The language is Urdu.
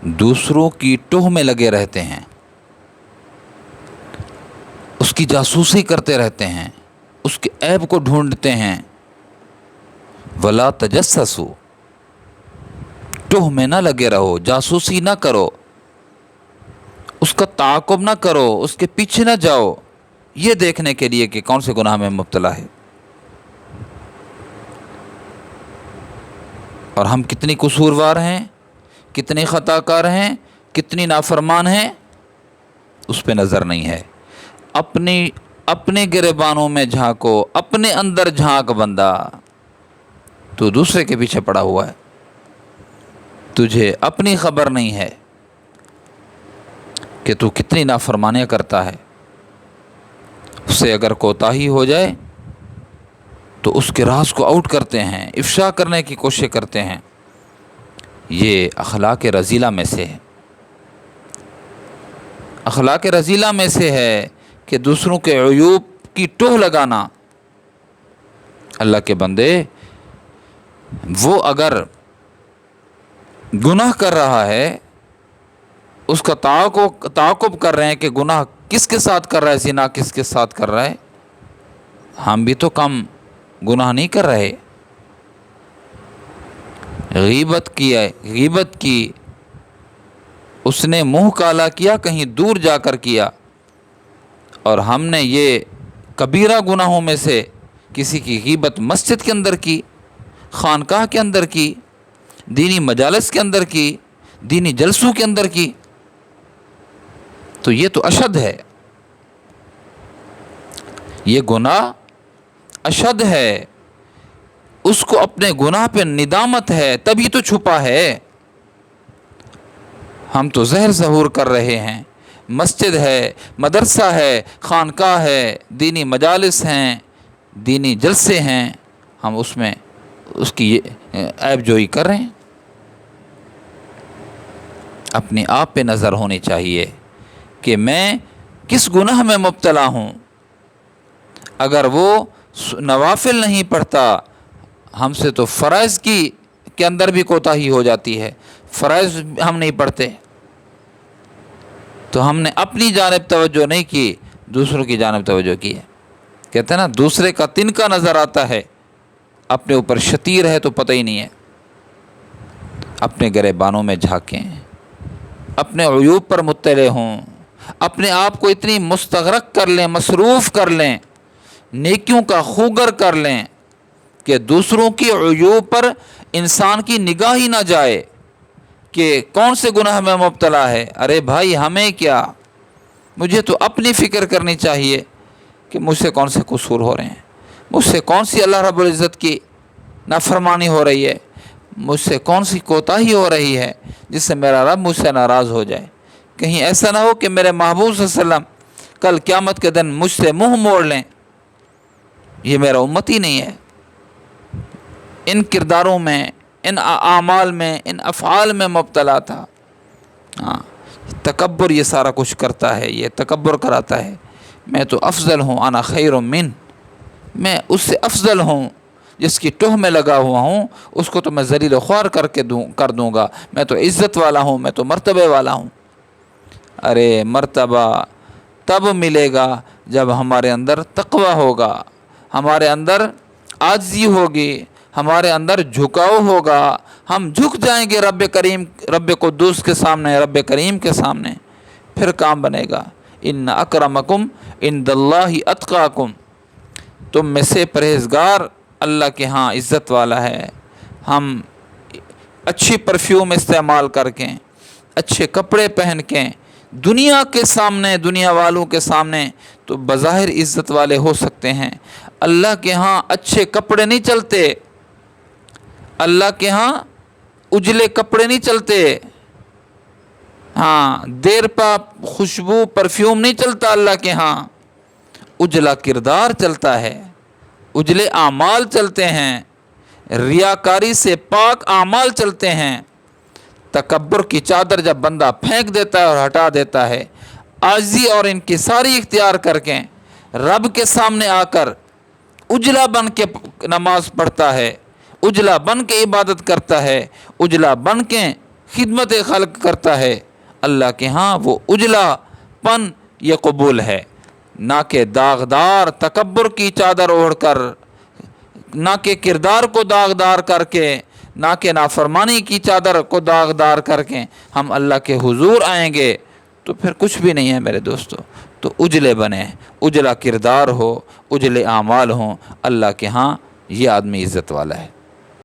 دوسروں کی ٹوہ میں لگے رہتے ہیں، اس کی جاسوسی کرتے رہتے ہیں، اس کے عیب کو ڈھونڈتے ہیں۔ ولا تجسسوا، ٹوہ میں نہ لگے رہو، جاسوسی نہ کرو، اس کا تعاقب نہ کرو، اس کے پیچھے نہ جاؤ یہ دیکھنے کے لیے کہ کون سے گناہ میں مبتلا ہے اور ہم کتنی قصوروار ہیں، کتنی خطا کار ہیں، کتنی نافرمان ہیں، اس پہ نظر نہیں ہے۔ اپنے گریبانوں میں جھانکو، اپنے اندر جھانک بندہ، تو دوسرے کے پیچھے پڑا ہوا ہے، تجھے اپنی خبر نہیں ہے کہ تو کتنی نافرمانیاں کرتا ہے۔ اس سے اگر کوتاہی ہو جائے تو اس کے راز کو آؤٹ کرتے ہیں، افشا کرنے کی کوشش کرتے ہیں۔ یہ اخلاق رذیلہ میں سے ہے، اخلاق رذیلہ میں سے ہے کہ دوسروں کے عیوب کی ٹوہ لگانا۔ اللہ کے بندے، وہ اگر گناہ کر رہا ہے، اس کا تعاقب کر رہے ہیں کہ گناہ کس کے ساتھ کر رہا ہے، زنا کس کے ساتھ کر رہا ہے، ہم بھی تو کم گناہ نہیں کر رہے۔ غیبت کی اس نے منہ کالا کیا، کہیں دور جا کر کیا، اور ہم نے یہ کبیرہ گناہوں میں سے کسی کی غیبت مسجد کے اندر کی، خانقاہ کے اندر کی، دینی مجالس کے اندر کی، دینی جلسوں کے اندر کی، تو یہ تو اشد ہے، یہ گناہ اشد ہے۔ اس کو اپنے گناہ پہ ندامت ہے، تبھی تو چھپا ہے۔ ہم تو زہر ظہور کر رہے ہیں، مسجد ہے، مدرسہ ہے، خانقاہ ہے، دینی مجالس ہیں، دینی جلسے ہیں، ہم اس میں اس کی عیب جوئی کر رہے ہیں۔ اپنے آپ پہ نظر ہونی چاہیے کہ میں کس گناہ میں مبتلا ہوں۔ اگر وہ نوافل نہیں پڑھتا، ہم سے تو فرائض کے اندر بھی کوتاہی ہو جاتی ہے، فرائض ہم نہیں پڑھتے، تو ہم نے اپنی جانب توجہ نہیں کی، دوسروں کی جانب توجہ کی ہے۔ کہتے ہیں نا، دوسرے کا تنکا نظر آتا ہے، اپنے اوپر شتیر ہے تو پتہ ہی نہیں ہے۔ اپنے گریبانوں میں جھانکیں، اپنے عیوب پر مطلع ہوں، اپنے آپ کو اتنی مستغرق کر لیں، مصروف کر لیں، نیکیوں کا خوگر کر لیں کہ دوسروں کی عیوب پر انسان کی نگاہ ہی نہ جائے کہ کون سے گناہ میں مبتلا ہے۔ ارے بھائی، ہمیں کیا، مجھے تو اپنی فکر کرنی چاہیے کہ مجھ سے کون سے قصور ہو رہے ہیں، مجھ سے کون سی اللہ رب العزت کی نافرمانی ہو رہی ہے، مجھ سے کون سی کوتاہی ہو رہی ہے جس سے میرا رب مجھ سے ناراض ہو جائے۔ کہیں ایسا نہ ہو کہ میرے محبوب صلی اللہ علیہ وسلم کل قیامت کے دن مجھ سے منہ موڑ لیں، یہ میرا امتی نہیں ہے۔ ان کرداروں میں، ان اعمال میں، ان افعال میں مبتلا تھا۔ تکبر یہ سارا کچھ کرتا ہے، یہ تکبر کراتا ہے، میں تو افضل ہوں، انا خیر من، میں اس سے افضل ہوں، جس کی ٹوہ میں لگا ہوا ہوں اس کو تو میں ذلیل و خوار کر دوں گا، میں تو عزت والا ہوں، میں تو مرتبے والا ہوں۔ ارے مرتبہ تب ملے گا جب ہمارے اندر تقوی ہوگا، ہمارے اندر عاجزی ہوگی، ہمارے اندر جھکاؤ ہوگا، ہم جھک جائیں گے رب کریم، رب قدوس کے سامنے، رب کریم کے سامنے، پھر کام بنے گا۔ ان اکرمکم عند اللہ اتقاکم، تم میں سے پرہیزگار اللہ کے ہاں عزت والا ہے۔ ہم اچھی پرفیوم استعمال کر کے، اچھے کپڑے پہن کے دنیا کے سامنے، دنیا والوں کے سامنے تو بظاہر عزت والے ہو سکتے ہیں، اللہ کے ہاں اچھے کپڑے نہیں چلتے، اللہ کے ہاں اجلے کپڑے نہیں چلتے، دیر پا خوشبو پرفیوم نہیں چلتا اللہ کے ہاں، اجلا کردار چلتا ہے، اجلے اعمال چلتے ہیں، ریاکاری سے پاک اعمال چلتے ہیں۔ تکبر کی چادر جب بندہ پھینک دیتا ہے اور ہٹا دیتا ہے، عاجزی اور انکساری اختیار کر کے رب کے سامنے آ کر اجلا بن کے نماز پڑھتا ہے، اجلا بن کے عبادت کرتا ہے، اجلا بن کے خدمت خلق کرتا ہے، اللہ کے ہاں وہ اجلا پن یہ قبول ہے، نہ کہ داغدار تکبر کی چادر اوڑھ کر، نہ کہ کردار کو داغدار کر کے، نہ کہ نافرمانی کی چادر کو داغدار کر کے ہم اللہ کے حضور آئیں گے تو پھر کچھ بھی نہیں ہے میرے دوستو۔ تو اجلے بنے، اجلا کردار ہو، اجلے اعمال ہوں، اللہ کے ہاں یہ آدمی عزت والا ہے۔